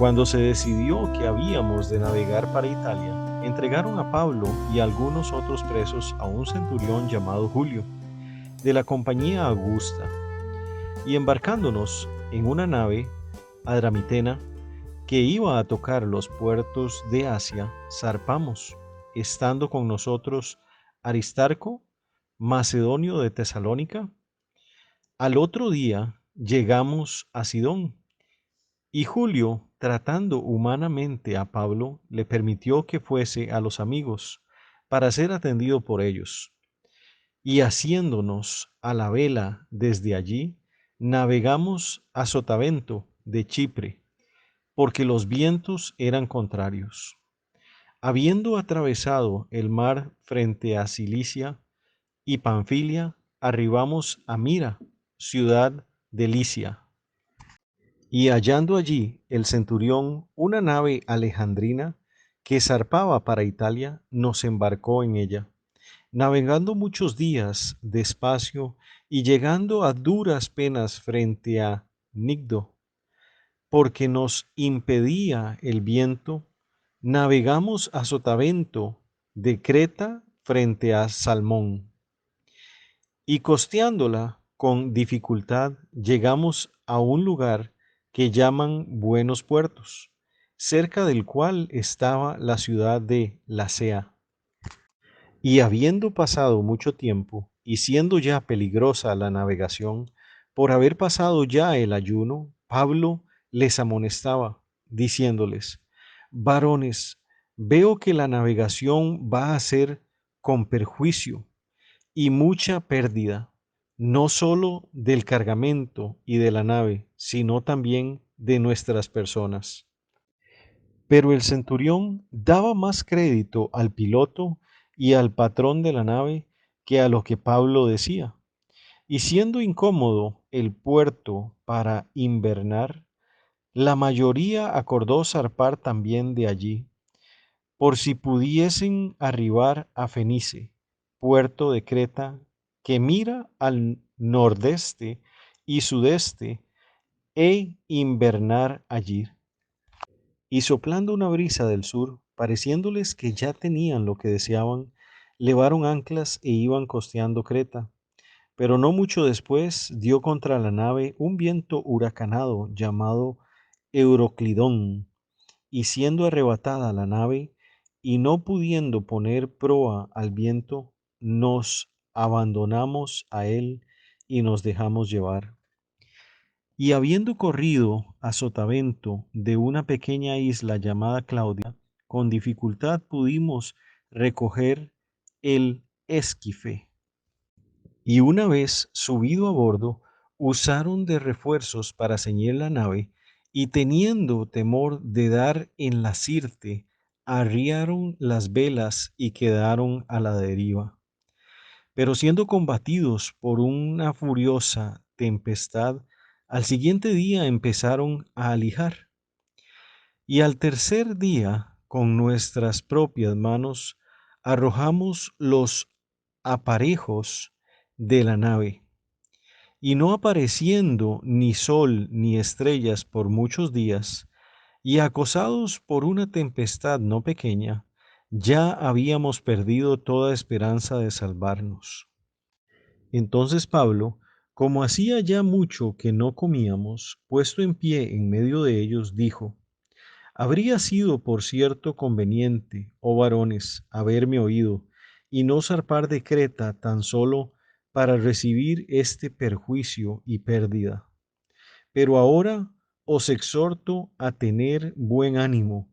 Cuando se decidió que habíamos de navegar para Italia, entregaron a Pablo y a algunos otros presos a un centurión llamado Julio, de la compañía Augusta, y embarcándonos en una nave adramitena que iba a tocar los puertos de Asia, zarpamos, estando con nosotros Aristarco, macedonio de Tesalónica. Al otro día llegamos a Sidón, y Julio, tratando humanamente a Pablo, le permitió que fuese a los amigos para ser atendido por ellos. Y haciéndonos a la vela desde allí, navegamos a Sotavento de Chipre, porque los vientos eran contrarios. Habiendo atravesado el mar frente a Cilicia y Panfilia, arribamos a Mira, ciudad de Licia. Y hallando allí el centurión una nave alejandrina que zarpaba para Italia, nos embarcó en ella, navegando muchos días despacio y llegando a duras penas frente a Nigdo, porque nos impedía el viento, navegamos a Sotavento de Creta frente a Salmón, y costeándola con dificultad llegamos a un lugar que llaman Buenos Puertos, cerca del cual estaba la ciudad de Lasea. Y habiendo pasado mucho tiempo, y siendo ya peligrosa la navegación, por haber pasado ya el ayuno, Pablo les amonestaba, diciéndoles: Varones, veo que la navegación va a ser con perjuicio y mucha pérdida, no sólo del cargamento y de la nave, sino también de nuestras personas. Pero el centurión daba más crédito al piloto y al patrón de la nave que a lo que Pablo decía. Y siendo incómodo el puerto para invernar, la mayoría acordó zarpar también de allí, por si pudiesen arribar a Fenice, puerto de Creta, que mira al nordeste y sudeste, e invernar allí. Y soplando una brisa del sur, pareciéndoles que ya tenían lo que deseaban, levaron anclas e iban costeando Creta. Pero no mucho después dio contra la nave un viento huracanado llamado Euroclidón, y siendo arrebatada la nave, y no pudiendo poner proa al viento, nos abandonamos a él y nos dejamos llevar. Y habiendo corrido a sotavento de una pequeña isla llamada Claudia, con dificultad pudimos recoger el esquife. Y una vez subido a bordo, usaron de refuerzos para ceñir la nave, y teniendo temor de dar en la sirte, arriaron las velas y quedaron a la deriva. Pero siendo combatidos por una furiosa tempestad, al siguiente día empezaron a alijar. Y al tercer día, con nuestras propias manos, arrojamos los aparejos de la nave. Y no apareciendo ni sol ni estrellas por muchos días, y acosados por una tempestad no pequeña, ya habíamos perdido toda esperanza de salvarnos. Entonces Pablo, como hacía ya mucho que no comíamos, puesto en pie en medio de ellos, dijo: Habría sido, por cierto, conveniente, oh varones, haberme oído, y no zarpar de Creta tan solo para recibir este perjuicio y pérdida. Pero ahora os exhorto a tener buen ánimo,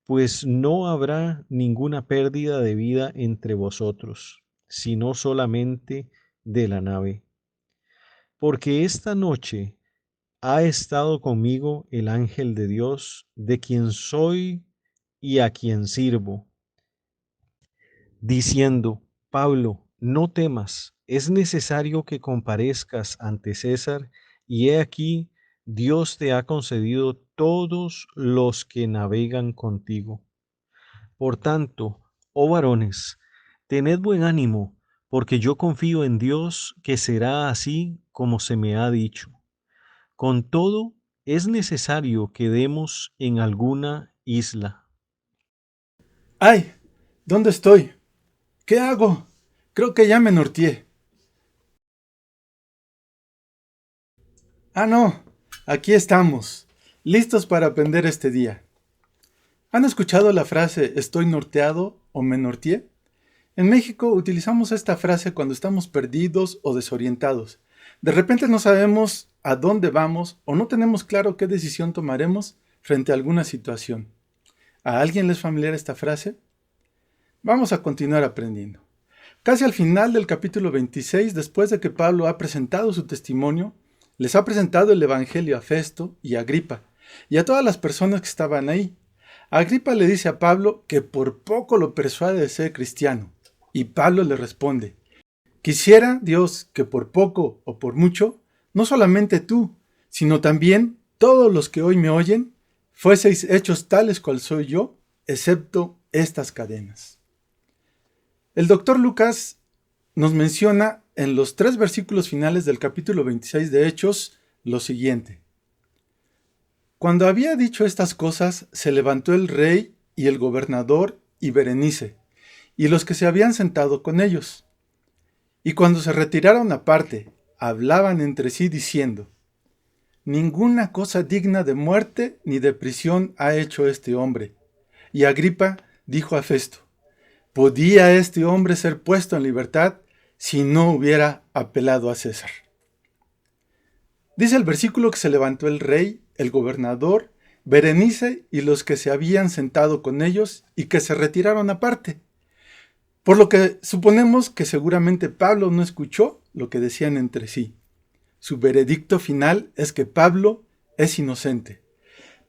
pues no habrá ninguna pérdida de vida entre vosotros, sino solamente de la nave. Porque esta noche ha estado conmigo el ángel de Dios, de quien soy y a quien sirvo, diciendo: Pablo, no temas, es necesario que comparezcas ante César, y he aquí, Dios te ha concedido todos los que navegan contigo. Por tanto, oh varones, tened buen ánimo, porque yo confío en Dios que será así como se me ha dicho. Con todo, es necesario que demos en alguna isla. ¡Ay! ¿Dónde estoy? ¿Qué hago? Creo que ya me norteé. Ah, no. Aquí estamos, listos para aprender este día. ¿Han escuchado la frase estoy norteado o me norteé? En México utilizamos esta frase cuando estamos perdidos o desorientados. De repente no sabemos a dónde vamos o no tenemos claro qué decisión tomaremos frente a alguna situación. ¿A alguien le es familiar esta frase? Vamos a continuar aprendiendo. Casi al final del capítulo 26, después de que Pablo ha presentado su testimonio, les ha presentado el Evangelio a Festo y a Agripa, y a todas las personas que estaban ahí. Agripa le dice a Pablo que por poco lo persuade de ser cristiano, y Pablo le responde: quisiera Dios que por poco o por mucho, no solamente tú, sino también todos los que hoy me oyen, fueseis hechos tales cual soy yo, excepto estas cadenas. El doctor Lucas nos menciona en los 3 versículos finales del capítulo 26 de Hechos lo siguiente: cuando había dicho estas cosas, se levantó el rey y el gobernador y Berenice, y los que se habían sentado con ellos. Y cuando se retiraron aparte, hablaban entre sí diciendo: ninguna cosa digna de muerte ni de prisión ha hecho este hombre. Y Agripa dijo a Festo: ¿podía este hombre ser puesto en libertad si no hubiera apelado a César? Dice el versículo que se levantó el rey, el gobernador, Berenice y los que se habían sentado con ellos y que se retiraron aparte. Por lo que suponemos que seguramente Pablo no escuchó lo que decían entre sí. Su veredicto final es que Pablo es inocente.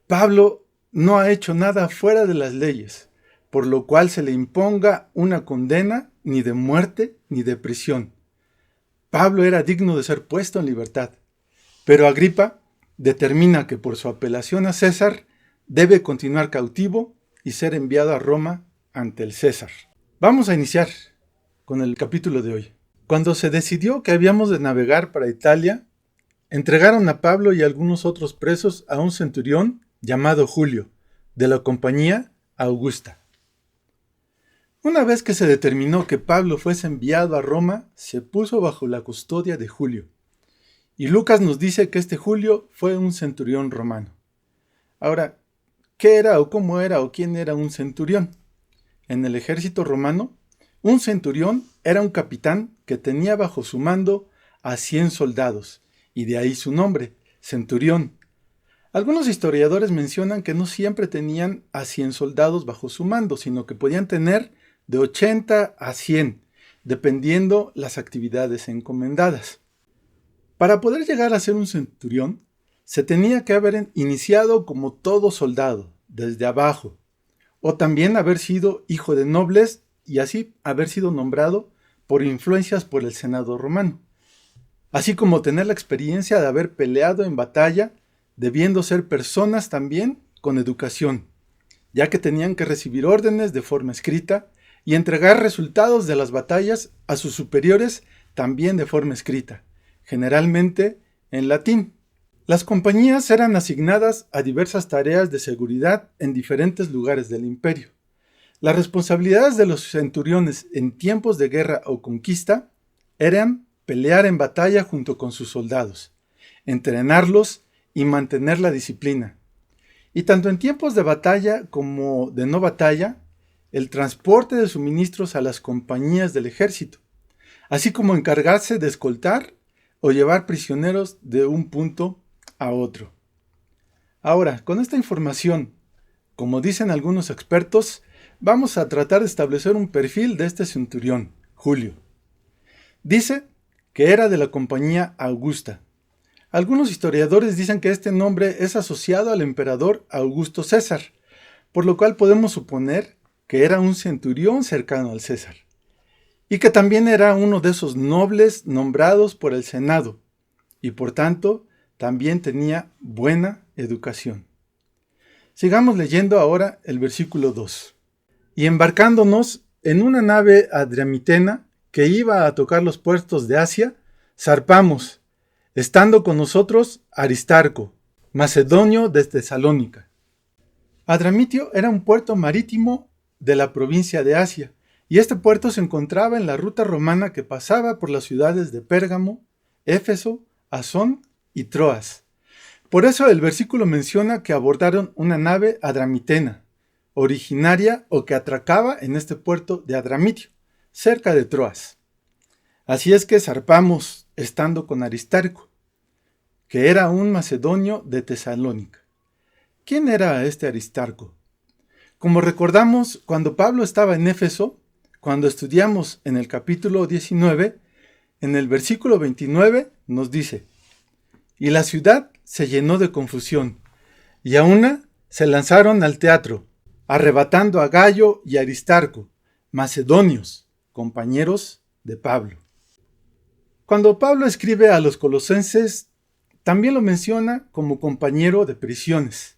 Pablo no ha hecho nada fuera de las leyes, por lo cual se le imponga una condena ni de muerte ni de prisión. Pablo era digno de ser puesto en libertad, pero Agripa determina que por su apelación a César debe continuar cautivo y ser enviado a Roma ante el César. Vamos a iniciar con el capítulo de hoy. Cuando se decidió que habíamos de navegar para Italia, entregaron a Pablo y algunos otros presos a un centurión llamado Julio, de la compañía Augusta. Una vez que se determinó que Pablo fuese enviado a Roma, se puso bajo la custodia de Julio. Y Lucas nos dice que este Julio fue un centurión romano. Ahora, ¿qué era o cómo era o quién era un centurión? En el ejército romano, un centurión era un capitán que tenía bajo su mando a 100 soldados, y de ahí su nombre, centurión. Algunos historiadores mencionan que no siempre tenían a 100 soldados bajo su mando, sino que podían tener de 80 a 100, dependiendo las actividades encomendadas. Para poder llegar a ser un centurión, se tenía que haber iniciado como todo soldado, desde abajo, o también haber sido hijo de nobles y así haber sido nombrado por influencias por el Senado romano, así como tener la experiencia de haber peleado en batalla, debiendo ser personas también con educación, ya que tenían que recibir órdenes de forma escrita y entregar resultados de las batallas a sus superiores también de forma escrita, generalmente en latín. Las compañías eran asignadas a diversas tareas de seguridad en diferentes lugares del imperio. Las responsabilidades de los centuriones en tiempos de guerra o conquista eran pelear en batalla junto con sus soldados, entrenarlos y mantener la disciplina. Y tanto en tiempos de batalla como de no batalla, el transporte de suministros a las compañías del ejército, así como encargarse de escoltar o llevar prisioneros de un punto a otro. Ahora, con esta información, como dicen algunos expertos, vamos a tratar de establecer un perfil de este centurión, Julio. Dice que era de la compañía Augusta. Algunos historiadores dicen que este nombre es asociado al emperador Augusto César, por lo cual podemos suponer que era un centurión cercano al César, y que también era uno de esos nobles nombrados por el Senado, y por tanto también tenía buena educación. Sigamos leyendo ahora el versículo 2. Y embarcándonos en una nave adriamitena que iba a tocar los puertos de Asia, zarpamos, estando con nosotros Aristarco, macedonio de Tesalónica. Adramitio era un puerto marítimo de la provincia de Asia, y este puerto se encontraba en la ruta romana que pasaba por las ciudades de Pérgamo, Éfeso, Asón y Troas. Por eso el versículo menciona que abordaron una nave adramitena, originaria o que atracaba en este puerto de Adramitio, cerca de Troas. Así es que zarpamos estando con Aristarco, que era un macedonio de Tesalónica. ¿Quién era este Aristarco? Como recordamos, cuando Pablo estaba en Éfeso, cuando estudiamos en el capítulo 19, en el versículo 29 nos dice: y la ciudad se llenó de confusión, y a una se lanzaron al teatro, arrebatando a Gayo y Aristarco, macedonios, compañeros de Pablo. Cuando Pablo escribe a los colosenses, también lo menciona como compañero de prisiones.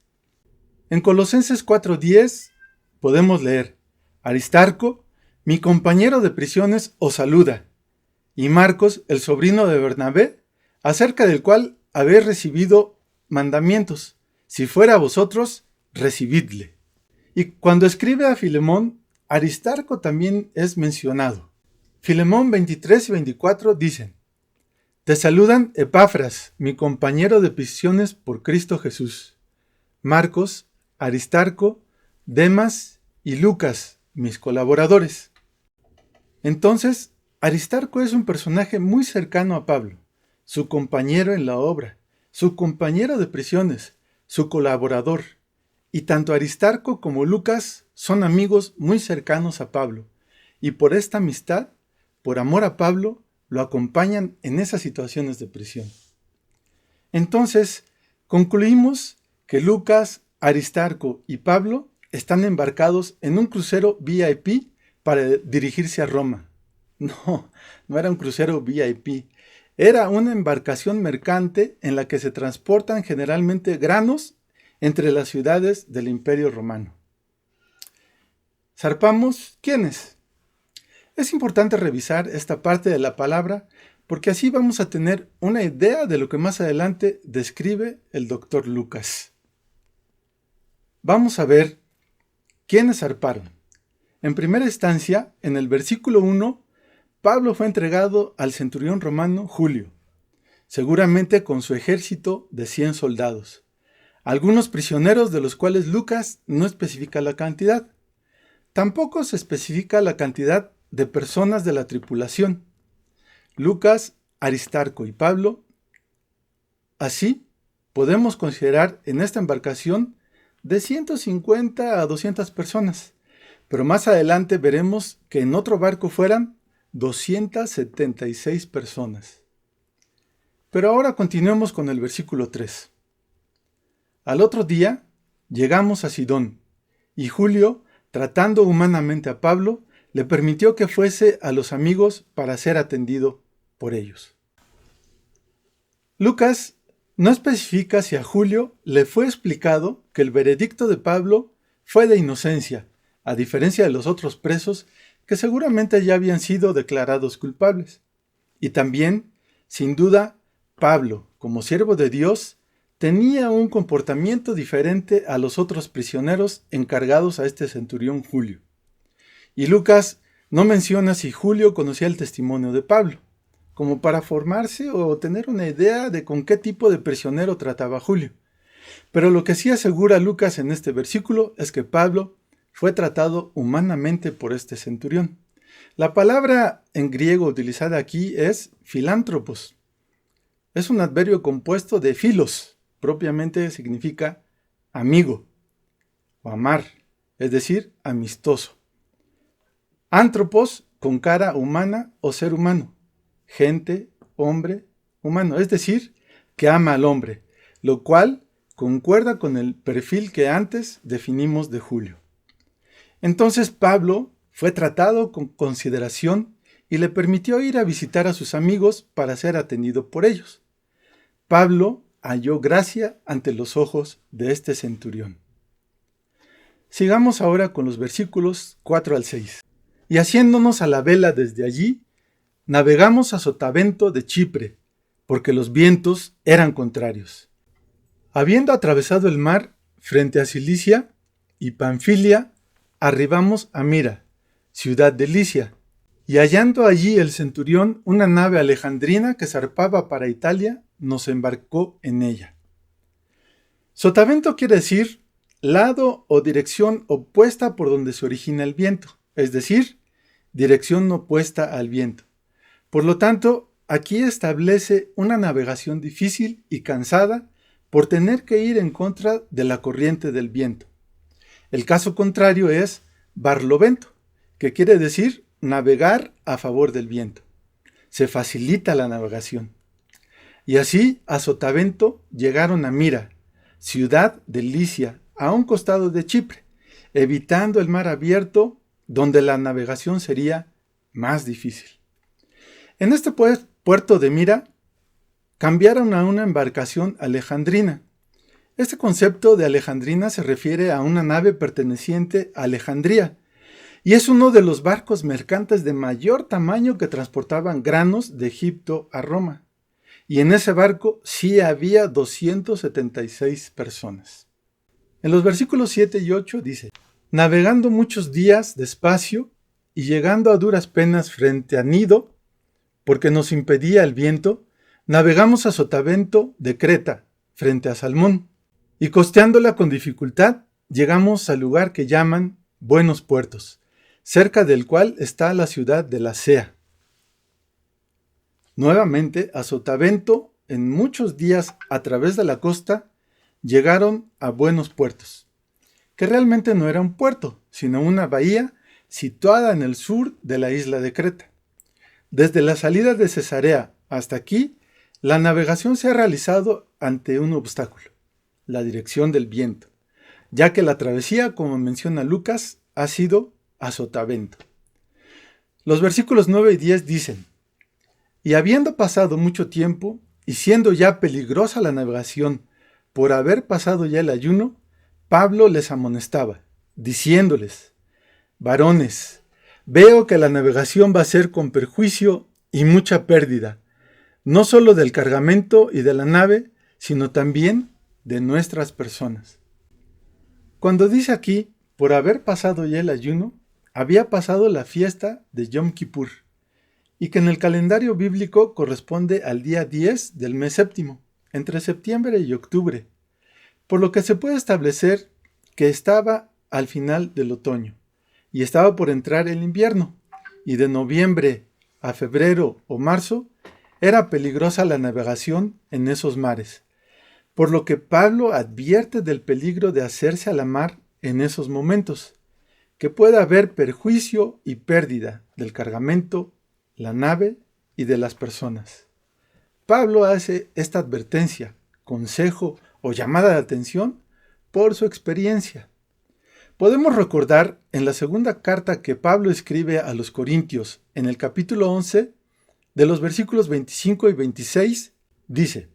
En Colosenses 4:10 podemos leer: Aristarco, mi compañero de prisiones, os saluda, y Marcos, el sobrino de Bernabé, acerca del cual habéis recibido mandamientos. Si fuera a vosotros, recibidle. Y cuando escribe a Filemón, Aristarco también es mencionado. Filemón 23 y 24 dicen: te saludan Epafras, mi compañero de prisiones por Cristo Jesús, Marcos, Aristarco, Demas y Lucas, mis colaboradores. Entonces, Aristarco es un personaje muy cercano a Pablo, su compañero en la obra, su compañero de prisiones, su colaborador. Y tanto Aristarco como Lucas son amigos muy cercanos a Pablo, y por esta amistad, por amor a Pablo, lo acompañan en esas situaciones de prisión. Entonces, concluimos que Lucas, Aristarco y Pablo están embarcados en un crucero VIP para dirigirse a Roma. No era un crucero VIP. Era una embarcación mercante en la que se transportan generalmente granos entre las ciudades del Imperio Romano. ¿Zarpamos quiénes? Es importante revisar esta parte de la palabra porque así vamos a tener una idea de lo que más adelante describe el doctor Lucas. Vamos a ver quiénes zarparon. En primera instancia, en el versículo 1, Pablo fue entregado al centurión romano Julio, seguramente con su ejército de 100 soldados. Algunos prisioneros de los cuales Lucas no especifica la cantidad. Tampoco se especifica la cantidad de personas de la tripulación. Lucas, Aristarco y Pablo. Así, podemos considerar en esta embarcación de 150 a 200 personas, pero más adelante veremos que en otro barco fueran 276 personas. Pero ahora continuemos con el versículo 3. Al otro día llegamos a Sidón, y Julio, tratando humanamente a Pablo, le permitió que fuese a los amigos para ser atendido por ellos. Lucas no especifica si a Julio le fue explicado que el veredicto de Pablo fue de inocencia, a diferencia de los otros presos que seguramente ya habían sido declarados culpables. Y también, sin duda, Pablo, como siervo de Dios, tenía un comportamiento diferente a los otros prisioneros encargados a este centurión Julio. Y Lucas no menciona si Julio conocía el testimonio de Pablo, como para formarse o tener una idea de con qué tipo de prisionero trataba Julio. Pero lo que sí asegura Lucas en este versículo es que Pablo fue tratado humanamente por este centurión. La palabra en griego utilizada aquí es filántropos. Es un adverbio compuesto de filos, propiamente significa amigo o amar, es decir, amistoso. Antropos, con cara humana o ser humano. Gente, hombre, humano, es decir, que ama al hombre, lo cual concuerda con el perfil que antes definimos de Julio. Entonces Pablo fue tratado con consideración y le permitió ir a visitar a sus amigos para ser atendido por ellos. Pablo halló gracia ante los ojos de este centurión. Sigamos ahora con los versículos 4 al 6. Y haciéndonos a la vela desde allí, navegamos a Sotavento de Chipre, porque los vientos eran contrarios. Habiendo atravesado el mar frente a Cilicia y Panfilia, arribamos a Mira, ciudad de Licia, y hallando allí el centurión una nave alejandrina que zarpaba para Italia, nos embarcó en ella. Sotavento quiere decir lado o dirección opuesta por donde se origina el viento, es decir, dirección opuesta al viento. Por lo tanto, aquí establece una navegación difícil y cansada por tener que ir en contra de la corriente del viento. El caso contrario es barlovento, que quiere decir navegar a favor del viento. Se facilita la navegación. Y así a Sotavento llegaron a Mira, ciudad de Licia, a un costado de Chipre, evitando el mar abierto donde la navegación sería más difícil. En este puerto de Mira cambiaron a una embarcación alejandrina. Este concepto de alejandrina se refiere a una nave perteneciente a Alejandría y es uno de los barcos mercantes de mayor tamaño que transportaban granos de Egipto a Roma. Y en ese barco sí había 276 personas. En los versículos 7 y 8 dice: navegando muchos días despacio y llegando a duras penas frente a Nido, porque nos impedía el viento, navegamos a Sotavento de Creta, frente a Salmón, y costeándola con dificultad, llegamos al lugar que llaman Buenos Puertos, cerca del cual está la ciudad de Lasea. Nuevamente, a Sotavento, en muchos días a través de la costa, llegaron a Buenos Puertos, que realmente no era un puerto, sino una bahía situada en el sur de la isla de Creta. Desde la salida de Cesarea hasta aquí, la navegación se ha realizado ante un obstáculo, la dirección del viento, ya que la travesía, como menciona Lucas, ha sido a Sotavento. Los versículos 9 y 10 dicen: y habiendo pasado mucho tiempo, y siendo ya peligrosa la navegación por haber pasado ya el ayuno, Pablo les amonestaba, diciéndoles: varones, veo que la navegación va a ser con perjuicio y mucha pérdida, no solo del cargamento y de la nave, sino también de nuestras personas. Cuando dice aquí, por haber pasado ya el ayuno, había pasado la fiesta de Yom Kippur, y que en el calendario bíblico corresponde al día 10 del mes séptimo, entre septiembre y octubre, por lo que se puede establecer que estaba al final del otoño, y estaba por entrar el invierno, y de noviembre a febrero o marzo era peligrosa la navegación en esos mares, por lo que Pablo advierte del peligro de hacerse a la mar en esos momentos, que puede haber perjuicio y pérdida del cargamento, la nave y de las personas. Pablo hace esta advertencia, consejo o llamada de atención por su experiencia. Podemos recordar en la segunda carta que Pablo escribe a los Corintios, en el capítulo 11, de los versículos 25 y 26, dice: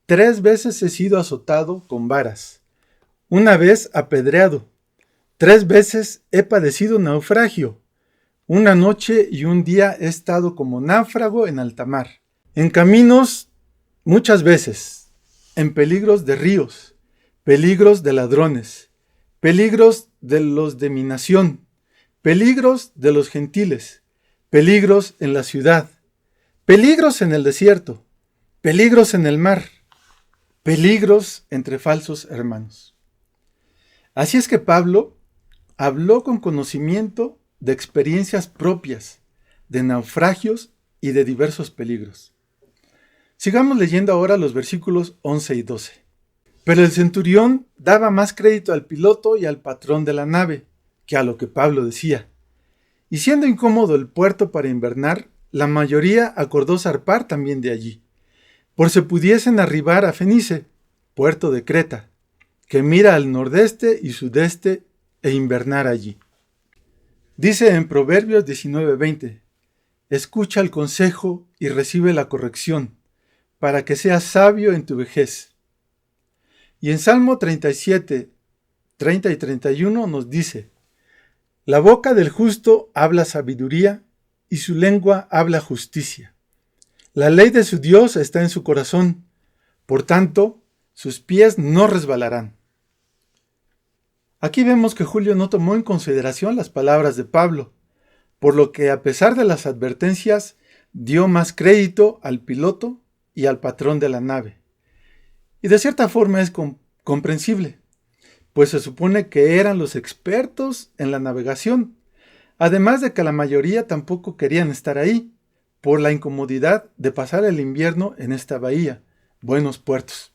3 veces he sido azotado con varas, una vez apedreado, 3 veces he padecido naufragio, una noche y un día he estado como náufrago en alta mar, en caminos muchas veces, en peligros de ríos, peligros de ladrones, peligros de los de mi nación, peligros de los gentiles, peligros en la ciudad, peligros en el desierto, peligros en el mar, peligros entre falsos hermanos. Así es que Pablo habló con conocimiento de experiencias propias, de naufragios y de diversos peligros. Sigamos leyendo ahora los versículos 11 y 12. Pero el centurión daba más crédito al piloto y al patrón de la nave que a lo que Pablo decía. Y siendo incómodo el puerto para invernar, la mayoría acordó zarpar también de allí, por si pudiesen arribar a Fenice, puerto de Creta, que mira al nordeste y sudeste, e invernar allí. Dice en Proverbios 19:20: escucha el consejo y recibe la corrección, para que seas sabio en tu vejez. Y en Salmo 37, 30 y 31 nos dice: la boca del justo habla sabiduría, y su lengua habla justicia. La ley de su Dios está en su corazón, por tanto, sus pies no resbalarán. Aquí vemos que Julio no tomó en consideración las palabras de Pablo, por lo que a pesar de las advertencias, dio más crédito al piloto y al patrón de la nave. Y de cierta forma es comprensible, pues se supone que eran los expertos en la navegación, además de que la mayoría tampoco querían estar ahí, por la incomodidad de pasar el invierno en esta bahía, buenos puertos.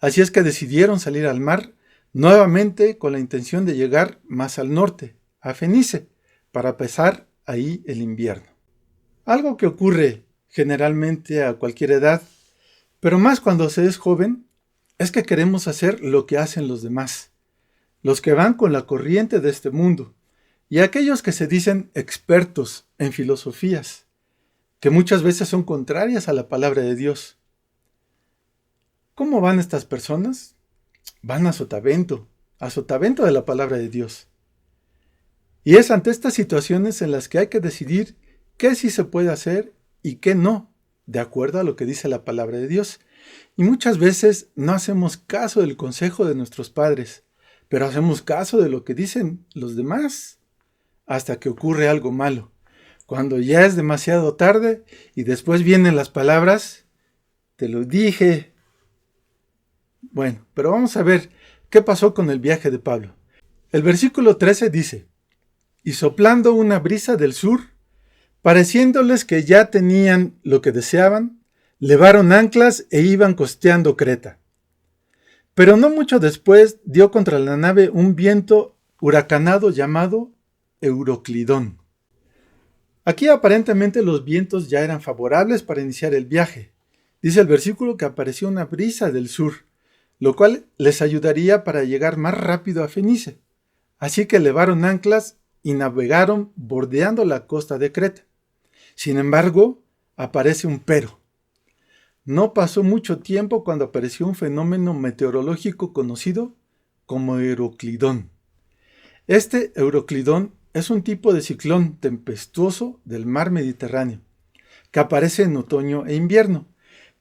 Así es que decidieron salir al mar nuevamente con la intención de llegar más al norte, a Fenice, para pasar ahí el invierno. Algo que ocurre generalmente a cualquier edad, pero más cuando se es joven, es que queremos hacer lo que hacen los demás, los que van con la corriente de este mundo, y aquellos que se dicen expertos en filosofías, que muchas veces son contrarias a la palabra de Dios. ¿Cómo van estas personas? Van a sotavento de la palabra de Dios. Y es ante estas situaciones en las que hay que decidir qué sí se puede hacer y qué no, de acuerdo a lo que dice la palabra de Dios. Y muchas veces no hacemos caso del consejo de nuestros padres, pero hacemos caso de lo que dicen los demás, hasta que ocurre algo malo. Cuando ya es demasiado tarde y después vienen las palabras, te lo dije. Bueno, pero vamos a ver qué pasó con el viaje de Pablo. El versículo 13 dice: y soplando una brisa del sur, pareciéndoles que ya tenían lo que deseaban, levaron anclas e iban costeando Creta. Pero no mucho después dio contra la nave un viento huracanado llamado Euroclidón. Aquí aparentemente los vientos ya eran favorables para iniciar el viaje. Dice el versículo que apareció una brisa del sur, lo cual les ayudaría para llegar más rápido a Fenice. Así que levaron anclas y navegaron bordeando la costa de Creta. Sin embargo, aparece un pero. No pasó mucho tiempo cuando apareció un fenómeno meteorológico conocido como Euroclidón. Este Euroclidón es un tipo de ciclón tempestuoso del mar Mediterráneo, que aparece en otoño e invierno.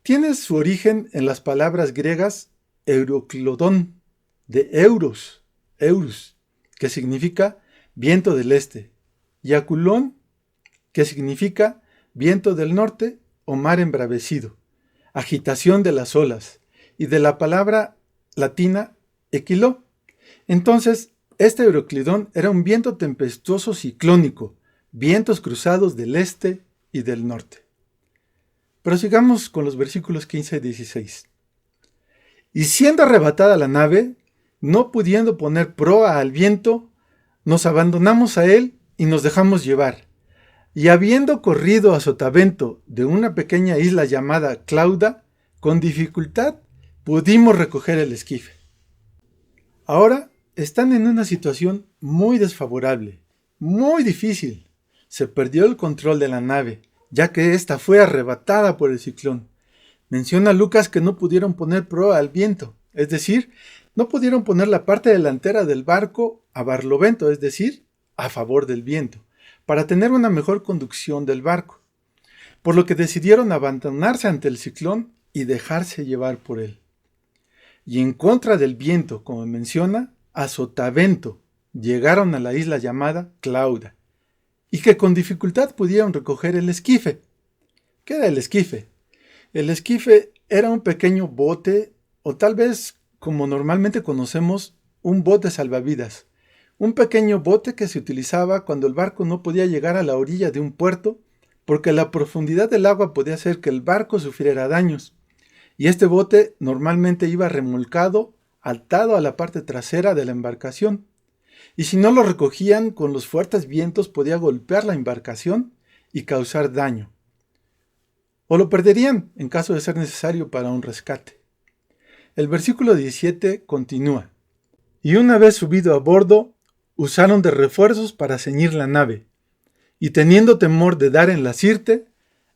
Tiene su origen en las palabras griegas Euroclidón, de eurus, que significa viento del este, y aculón, que significa viento del norte o mar embravecido, agitación de las olas, y de la palabra latina equiló. Entonces, este Euroclidón era un viento tempestuoso ciclónico, vientos cruzados del este y del norte. Pero sigamos con los versículos 15 y 16. Y siendo arrebatada la nave, no pudiendo poner proa al viento, nos abandonamos a él y nos dejamos llevar. Y habiendo corrido a sotavento de una pequeña isla llamada Clauda, con dificultad pudimos recoger el esquife. Ahora están en una situación muy desfavorable, muy difícil. Se perdió el control de la nave, ya que ésta fue arrebatada por el ciclón. Menciona Lucas que no pudieron poner proa al viento, es decir, no pudieron poner la parte delantera del barco a barlovento, es decir, a favor del viento, para tener una mejor conducción del barco, por lo que decidieron abandonarse ante el ciclón y dejarse llevar por él. Y en contra del viento, como menciona, a sotavento, llegaron a la isla llamada Clauda, y que con dificultad pudieron recoger el esquife. ¿Qué era el esquife? El esquife era un pequeño bote, o tal vez, como normalmente conocemos, un bote salvavidas. Un pequeño bote que se utilizaba cuando el barco no podía llegar a la orilla de un puerto, porque la profundidad del agua podía hacer que el barco sufriera daños. Y este bote normalmente iba remolcado, atado a la parte trasera de la embarcación. Y si no lo recogían, con los fuertes vientos podía golpear la embarcación y causar daño. O lo perderían en caso de ser necesario para un rescate. El versículo 17 continúa. Y una vez subido a bordo, usaron de refuerzos para ceñir la nave, y teniendo temor de dar en la sirte,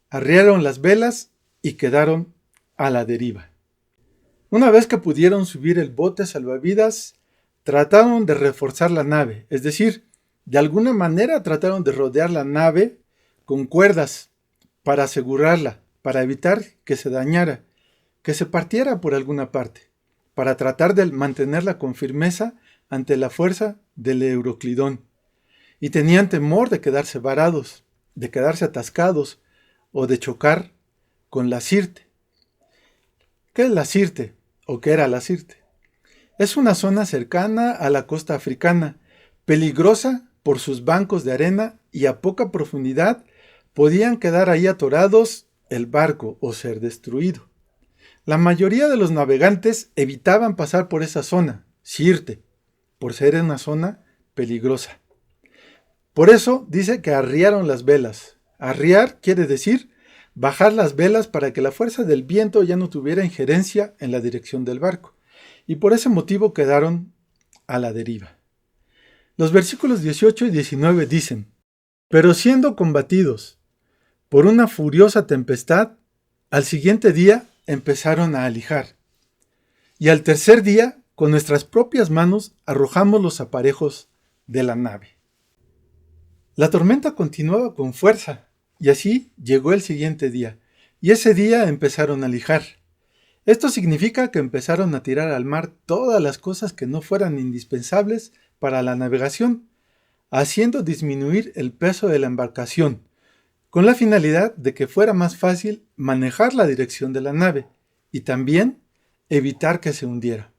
arriaron las velas y quedaron a la deriva. Una vez que pudieron subir el bote salvavidas, trataron de reforzar la nave, es decir, de alguna manera trataron de rodear la nave con cuerdas para asegurarla, para evitar que se dañara, que se partiera por alguna parte. para tratar de mantenerla con firmeza ante la fuerza del Euroclidón, y tenían temor de quedarse varados, de quedarse atascados o de chocar con la Sirte. ¿Qué es la Sirte? ¿O qué era la Sirte? Es una zona cercana a la costa africana, peligrosa por sus bancos de arena y a poca profundidad podían quedar ahí atorados el barco o ser destruido. La mayoría de los navegantes evitaban pasar por esa zona, Sirte, por ser una zona peligrosa. Por eso dice que arriaron las velas. Arriar quiere decir bajar las velas para que la fuerza del viento ya no tuviera injerencia en la dirección del barco, y por ese motivo quedaron a la deriva. Los versículos 18 y 19 dicen: pero siendo combatidos por una furiosa tempestad, al siguiente día empezaron a alijar, y al tercer día con nuestras propias manos arrojamos los aparejos de la nave. La tormenta continuaba con fuerza, y así llegó el siguiente día, y ese día empezaron a lijar. Esto significa que empezaron a tirar al mar todas las cosas que no fueran indispensables para la navegación, haciendo disminuir el peso de la embarcación, con la finalidad de que fuera más fácil manejar la dirección de la nave, y también evitar que se hundiera.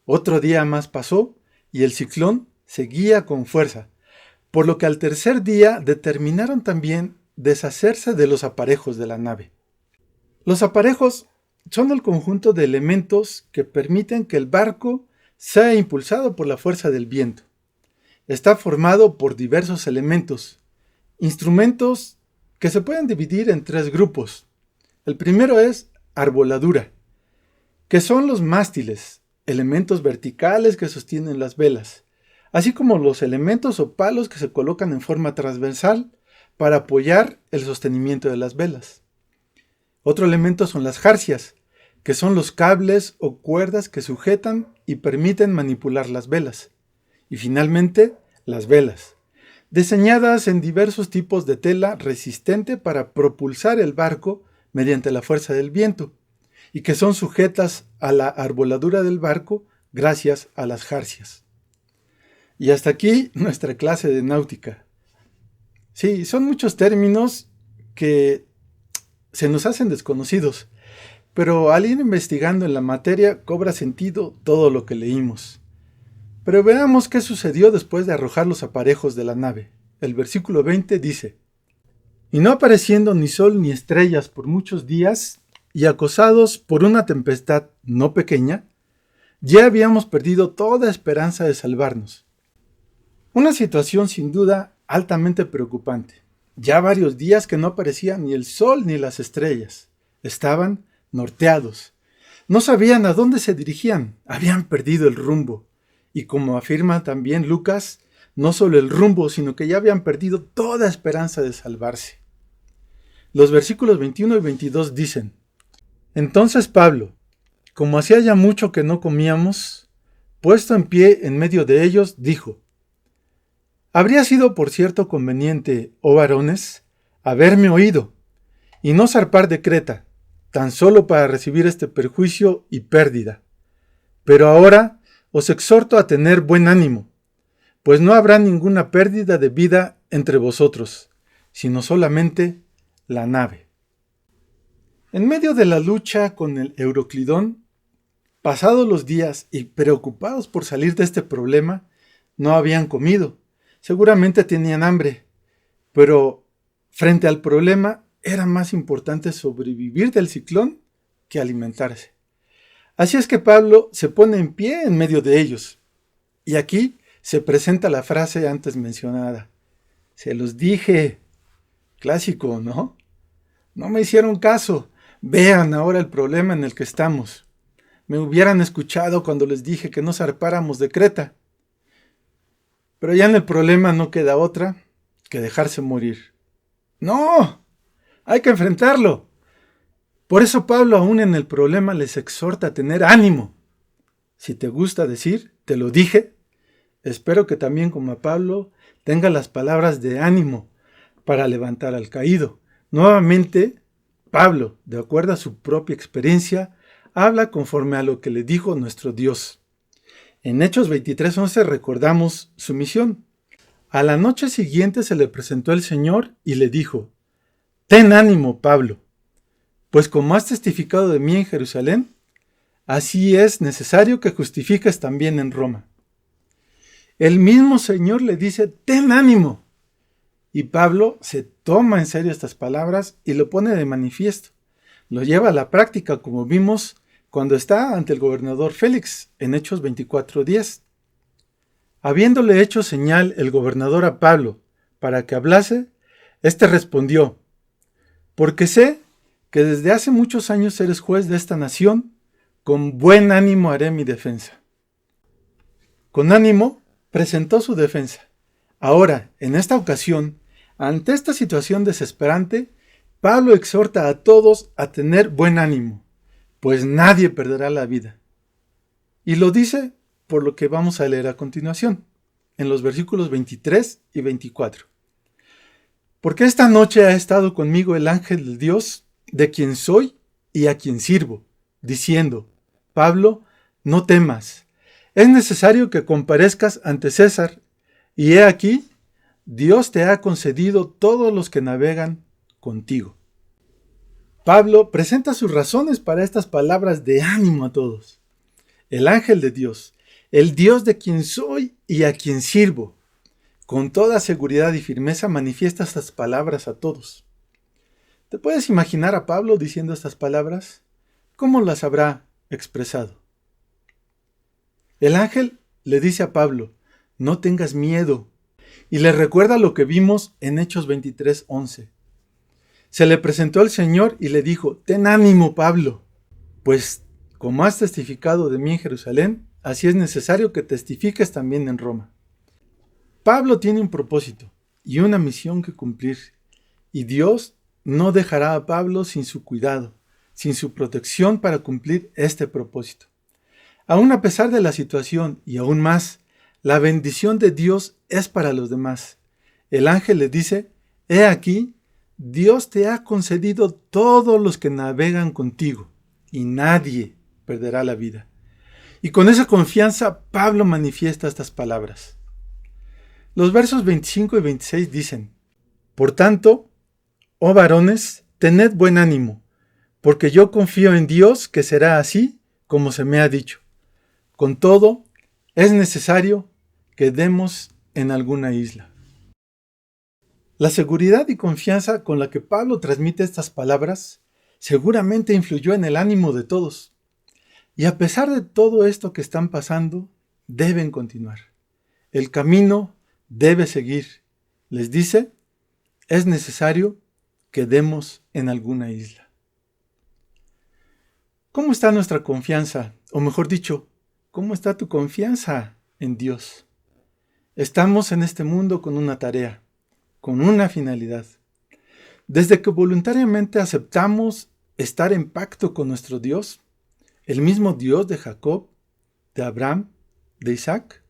Otro día más pasó, y el ciclón seguía con fuerza, por lo que al tercer día determinaron también deshacerse de los aparejos de la nave. Los aparejos son el conjunto de elementos que permiten que el barco sea impulsado por la fuerza del viento. Está formado por diversos elementos, instrumentos que se pueden dividir en tres grupos. El primero es arboladura, que son los mástiles, elementos verticales que sostienen las velas, así como los elementos o palos que se colocan en forma transversal para apoyar el sostenimiento de las velas. Otro elemento son las jarcias, que son los cables o cuerdas que sujetan y permiten manipular las velas. Y finalmente, las velas, diseñadas en diversos tipos de tela resistente para propulsar el barco mediante la fuerza del viento, y que son sujetas a la arboladura del barco gracias a las jarcias. Y hasta aquí nuestra clase de náutica. Sí, son muchos términos que se nos hacen desconocidos, pero al ir investigando en la materia cobra sentido todo lo que leímos. Pero veamos qué sucedió después de arrojar los aparejos de la nave. El versículo 20 dice: y no apareciendo ni sol ni estrellas por muchos días, y acosados por una tempestad no pequeña, ya habíamos perdido toda esperanza de salvarnos. Una situación sin duda altamente preocupante. Ya varios días que no aparecía ni el sol ni las estrellas. Estaban norteados. No sabían a dónde se dirigían. Habían perdido el rumbo. Y como afirma también Lucas, no solo el rumbo, sino que ya habían perdido toda esperanza de salvarse. Los versículos 21 y 22 dicen: entonces Pablo, como hacía ya mucho que no comíamos, puesto en pie en medio de ellos, dijo: habría sido por cierto conveniente, oh varones, haberme oído, y no zarpar de Creta, tan solo para recibir este perjuicio y pérdida. Pero ahora os exhorto a tener buen ánimo, pues no habrá ninguna pérdida de vida entre vosotros, sino solamente la nave. En medio de la lucha con el Euroclidón, pasados los días y preocupados por salir de este problema, no habían comido. Seguramente tenían hambre, pero frente al problema era más importante sobrevivir del ciclón que alimentarse. Así es que Pablo se pone en pie en medio de ellos. Y aquí se presenta la frase antes mencionada: se los dije. Clásico, ¿no? No me hicieron caso. Vean ahora el problema en el que estamos. Me hubieran escuchado cuando les dije que no zarpáramos de Creta. Pero ya en el problema no queda otra que dejarse morir. ¡No! Hay que enfrentarlo. Por eso Pablo aún en el problema les exhorta a tener ánimo. Si te gusta decir, te lo dije, espero que también como a Pablo tenga las palabras de ánimo para levantar al caído. Nuevamente, Pablo, de acuerdo a su propia experiencia, habla conforme a lo que le dijo nuestro Dios. En Hechos 23:11 recordamos su misión. A la noche siguiente se le presentó el Señor y le dijo: «Ten ánimo, Pablo, pues como has testificado de mí en Jerusalén, así es necesario que justifiques también en Roma». El mismo Señor le dice: «Ten ánimo». Y Pablo se toma en serio estas palabras y lo pone de manifiesto. Lo lleva a la práctica, como vimos cuando está ante el gobernador Félix en Hechos 24:10. Habiéndole hecho señal el gobernador a Pablo para que hablase, éste respondió: «Porque sé que desde hace muchos años eres juez de esta nación, con buen ánimo haré mi defensa». Con ánimo presentó su defensa. Ahora, en esta ocasión, ante esta situación desesperante, Pablo exhorta a todos a tener buen ánimo, pues nadie perderá la vida. Y lo dice por lo que vamos a leer a continuación, en los versículos 23 y 24. «Porque esta noche ha estado conmigo el ángel de Dios, de quien soy y a quien sirvo, diciendo: Pablo, no temas, es necesario que comparezcas ante César, y he aquí, Dios te ha concedido todos los que navegan contigo». Pablo presenta sus razones para estas palabras de ánimo a todos. El ángel de Dios, el Dios de quien soy y a quien sirvo, con toda seguridad y firmeza manifiesta estas palabras a todos. ¿Te puedes imaginar a Pablo diciendo estas palabras? ¿Cómo las habrá expresado? El ángel le dice a Pablo: «No tengas miedo», y le recuerda lo que vimos en Hechos 23:11. Se le presentó el Señor y le dijo: «Ten ánimo, Pablo, pues como has testificado de mí en Jerusalén, así es necesario que testifiques también en Roma». Pablo tiene un propósito y una misión que cumplir, y Dios no dejará a Pablo sin su cuidado, sin su protección para cumplir este propósito. Aún a pesar de la situación y aún más, la bendición de Dios es para los demás. El ángel le dice: «He aquí, Dios te ha concedido todos los que navegan contigo, y nadie perderá la vida». Y con esa confianza, Pablo manifiesta estas palabras. Los versos 25 y 26 dicen: «Por tanto, oh varones, tened buen ánimo, porque yo confío en Dios que será así como se me ha dicho. Con todo, es necesario que demos en alguna isla». La seguridad y confianza con la que Pablo transmite estas palabras seguramente influyó en el ánimo de todos. Y a pesar de todo esto que están pasando, deben continuar. El camino debe seguir. Les dice: es necesario que demos en alguna isla. ¿Cómo está nuestra confianza? O mejor dicho, ¿cómo está tu confianza en Dios? Estamos en este mundo con una tarea, con una finalidad. Desde que voluntariamente aceptamos estar en pacto con nuestro Dios, el mismo Dios de Jacob, de Abraham, de Isaac,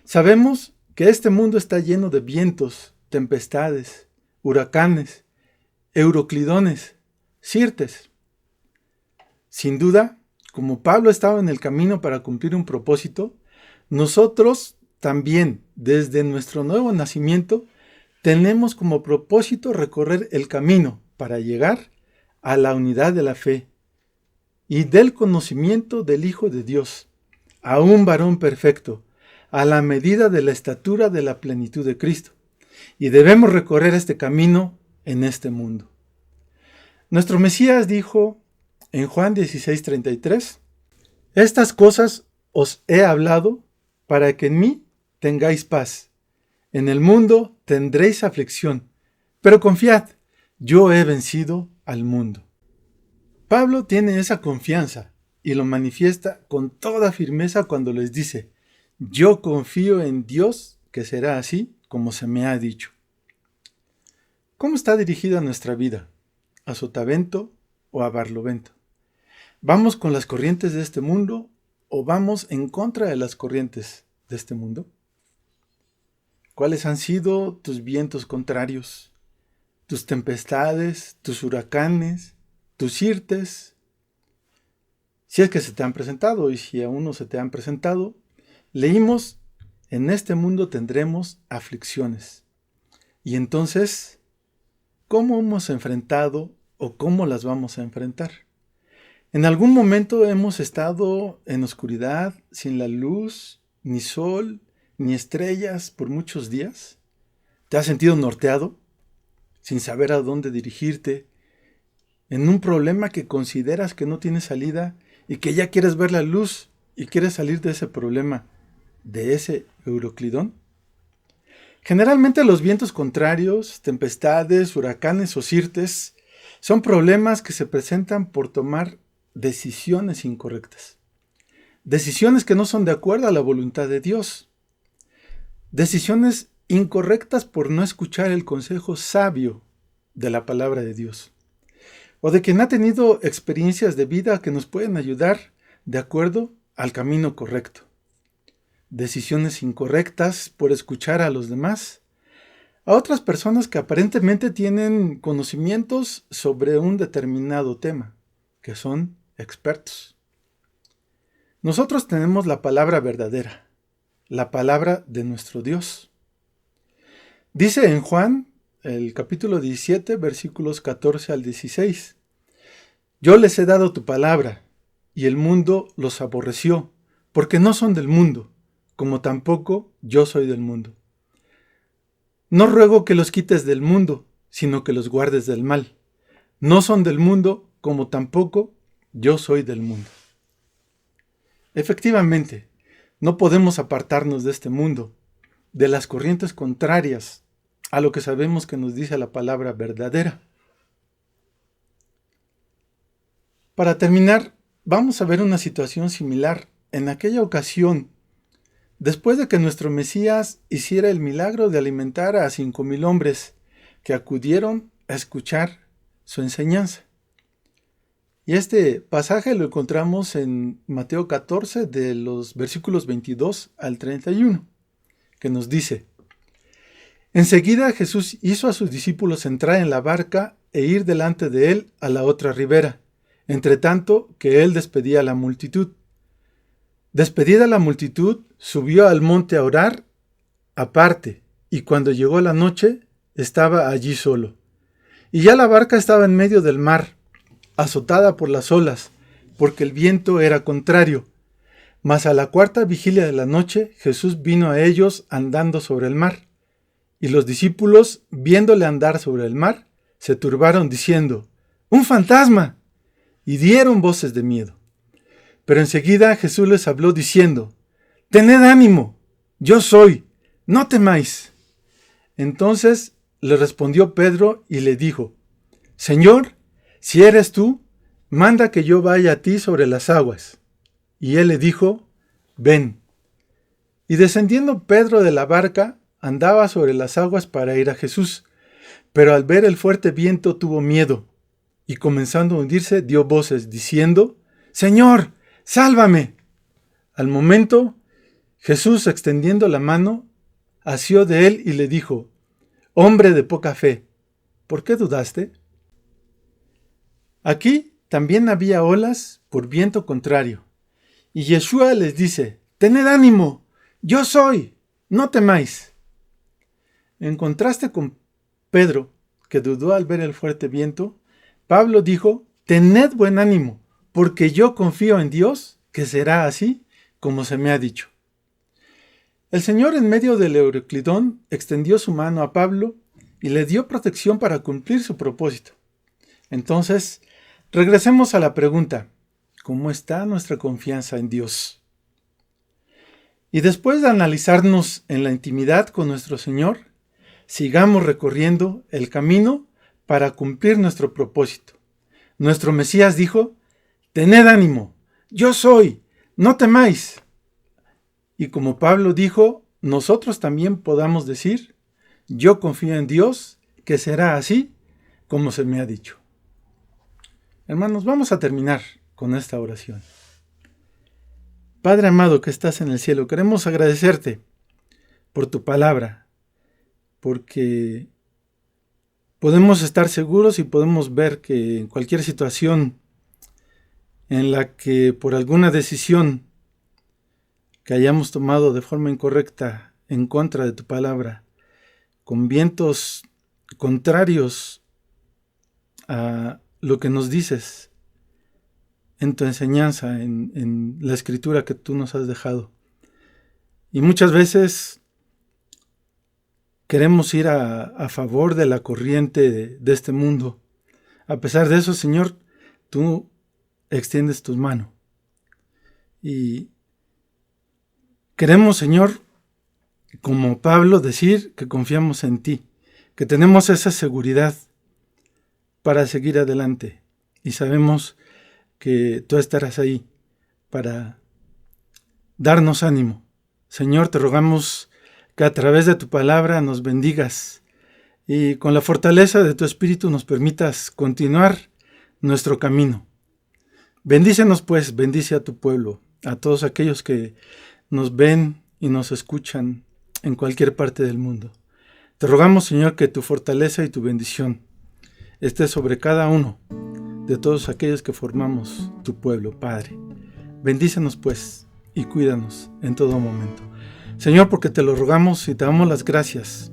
sabemos que este mundo está lleno de vientos, tempestades, huracanes, euroclidones, sirtes. Sin duda, como Pablo estaba en el camino para cumplir un propósito, nosotros también, desde nuestro nuevo nacimiento, tenemos como propósito recorrer el camino para llegar a la unidad de la fe y del conocimiento del Hijo de Dios, a un varón perfecto, a la medida de la estatura de la plenitud de Cristo. Y debemos recorrer este camino en este mundo. Nuestro Mesías dijo en Juan 16:33, «Estas cosas os he hablado para que en mí tengáis paz. En el mundo tendréis aflicción, pero confiad, yo he vencido al mundo». Pablo tiene esa confianza y lo manifiesta con toda firmeza cuando les dice: «Yo confío en Dios que será así como se me ha dicho». ¿Cómo está dirigida nuestra vida? ¿A sotavento o a barlovento? ¿Vamos con las corrientes de este mundo o vamos en contra de las corrientes de este mundo? ¿Cuáles han sido tus vientos contrarios, tus tempestades, tus huracanes, tus sirtes? Si es que se te han presentado, y si aún no se te han presentado, leímos, en este mundo tendremos aflicciones. Y entonces, ¿cómo hemos enfrentado o cómo las vamos a enfrentar? En algún momento hemos estado en oscuridad, sin la luz, ni sol, ni estrellas por muchos días. ¿Te has sentido norteado, sin saber a dónde dirigirte, en un problema que consideras que no tiene salida y que ya quieres ver la luz y quieres salir de ese problema, de ese Euroclidón? Generalmente los vientos contrarios, tempestades, huracanes o sirtes son problemas que se presentan por tomar decisiones incorrectas. Decisiones que no son de acuerdo a la voluntad de Dios. Decisiones incorrectas por no escuchar el consejo sabio de la palabra de Dios. O de quien ha tenido experiencias de vida que nos pueden ayudar de acuerdo al camino correcto. Decisiones incorrectas por escuchar a los demás, a otras personas que aparentemente tienen conocimientos sobre un determinado tema, que son expertos. Nosotros tenemos la palabra verdadera, la palabra de nuestro Dios. Dice en Juan, el capítulo 17, versículos 14 al 16, yo les he dado tu palabra, y el mundo los aborreció, porque no son del mundo, como tampoco yo soy del mundo. No ruego que los quites del mundo, sino que los guardes del mal. No son del mundo, como tampoco yo soy del mundo. Efectivamente, no podemos apartarnos de este mundo, de las corrientes contrarias a lo que sabemos que nos dice la palabra verdadera. Para terminar, vamos a ver una situación similar en aquella ocasión, después de que nuestro Mesías hiciera el milagro de alimentar a 5,000 hombres que acudieron a escuchar su enseñanza. Y este pasaje lo encontramos en Mateo 14, de los versículos 22 al 31, que nos dice: enseguida Jesús hizo a sus discípulos entrar en la barca e ir delante de él a la otra ribera, entre tanto que él despedía a la multitud. Despedida la multitud, subió al monte a orar aparte, y cuando llegó la noche, estaba allí solo. Y ya la barca estaba en medio del mar, azotada por las olas, porque el viento era contrario. Mas a la cuarta vigilia de la noche, Jesús vino a ellos andando sobre el mar. Y los discípulos, viéndole andar sobre el mar, se turbaron diciendo: ¡un fantasma! Y dieron voces de miedo. Pero enseguida Jesús les habló diciendo: tened ánimo, yo soy, no temáis. Entonces le respondió Pedro y le dijo: Señor, si eres tú, manda que yo vaya a ti sobre las aguas. Y él le dijo: ven. Y descendiendo Pedro de la barca, andaba sobre las aguas para ir a Jesús, pero al ver el fuerte viento tuvo miedo, y comenzando a hundirse dio voces diciendo: Señor, ¡sálvame! Al momento, Jesús, extendiendo la mano, asió de él y le dijo: hombre de poca fe, ¿por qué dudaste? Aquí también había olas por viento contrario, y Yeshua les dice: tened ánimo, yo soy, no temáis. En contraste con Pedro, que dudó al ver el fuerte viento, Pablo dijo: tened buen ánimo, porque yo confío en Dios, que será así como se me ha dicho. El Señor, en medio del Euroclidón, extendió su mano a Pablo y le dio protección para cumplir su propósito. Entonces, regresemos a la pregunta: ¿cómo está nuestra confianza en Dios? Y después de analizarnos en la intimidad con nuestro Señor, sigamos recorriendo el camino para cumplir nuestro propósito. Nuestro Mesías dijo: tened ánimo, yo soy, no temáis. Y como Pablo dijo, nosotros también podamos decir: yo confío en Dios, que será así como se me ha dicho. Hermanos, vamos a terminar con esta oración. Padre amado que estás en el cielo, queremos agradecerte por tu palabra, porque podemos estar seguros y podemos ver que en cualquier situación en la que por alguna decisión que hayamos tomado de forma incorrecta en contra de tu palabra, con vientos contrarios a lo que nos dices en tu enseñanza, en la escritura que tú nos has dejado. Y muchas veces queremos ir a favor de la corriente de este mundo. A pesar de eso, Señor, tú extiendes tu mano. Y queremos, Señor, como Pablo, decir que confiamos en ti, que tenemos esa seguridad para seguir adelante. Y sabemos que tú estarás ahí para darnos ánimo. Señor, te rogamos que a través de tu palabra nos bendigas y con la fortaleza de tu Espíritu nos permitas continuar nuestro camino. Bendícenos pues, bendice a tu pueblo, a todos aquellos que nos ven y nos escuchan en cualquier parte del mundo. Te rogamos, Señor, que tu fortaleza y tu bendición esté sobre cada uno de todos aquellos que formamos tu pueblo, Padre. Bendícenos pues y cuídanos en todo momento. Señor, porque te lo rogamos y te damos las gracias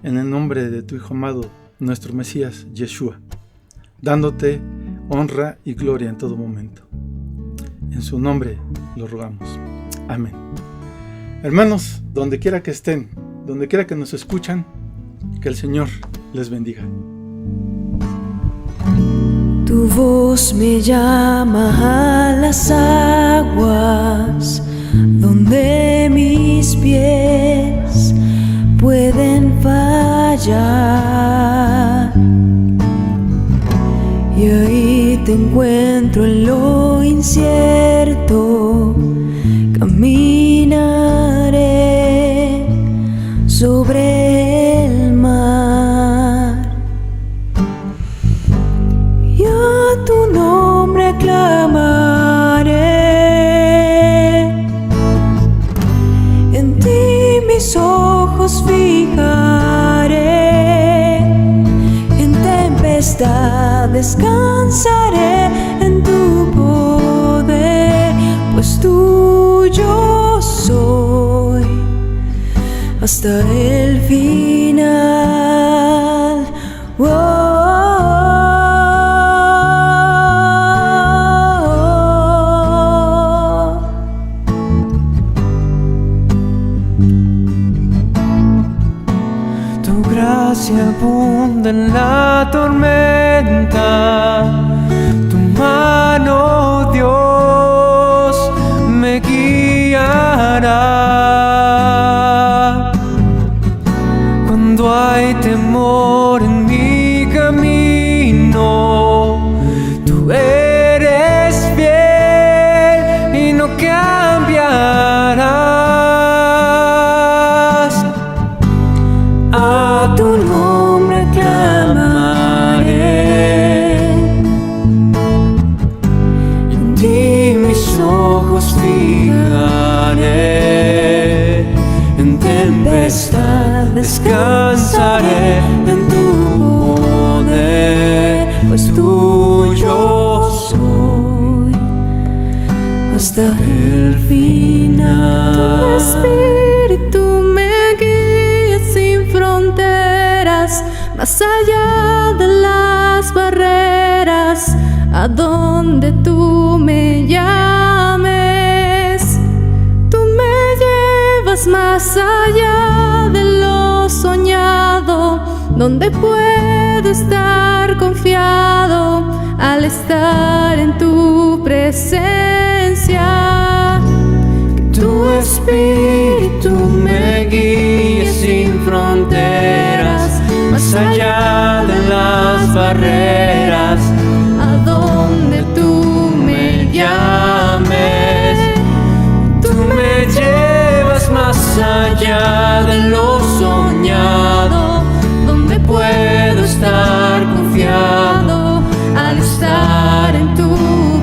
en el nombre de tu Hijo amado, nuestro Mesías, Yeshua, dándote honra y gloria en todo momento. En su nombre lo rogamos. Amén. Hermanos, donde quiera que estén, donde quiera que nos escuchan, que el Señor les bendiga. Tu voz me llama a las aguas, donde mis pies pueden fallar. Y ahí te encuentro en lo incierto, caminaré sobre el mar. Y a tu nombre clamaré, en ti mis ojos fijaré, en tempestad descansaré en tu poder, pues tuyo soy hasta el final. Tu gracia abunda en la tormenta, tu mano, Dios, me guiará. Cuando hay temor en mi camino, tú eres fiel y no cambiarás. A tu nombre clamaré, En ti mis ojos fijaré, en tempestad descansaré en tu poder, pues tuyo soy hasta el final. Tu espíritu me guía sin fronteras, más allá de las barreras, a donde tú me llames. Tú me llevas más allá de lo soñado, donde puedo estar confiado al estar en tu presencia. Tu espíritu me guía sin fronteras, más allá de las barreras, A donde tú me llames. Tú me llevas más allá de lo soñado, donde puedo estar confiado al estar en tu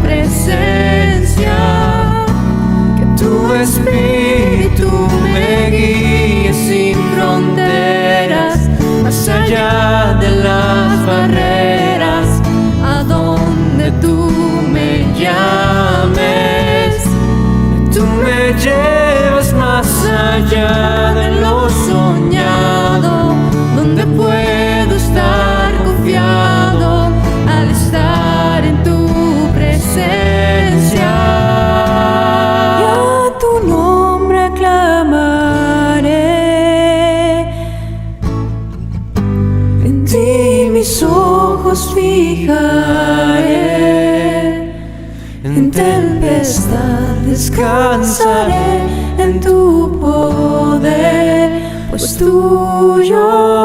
presencia. Que tu espíritu me guíe sin fronteras, más allá de las barreras, descansaré en tu poder, pues tuyo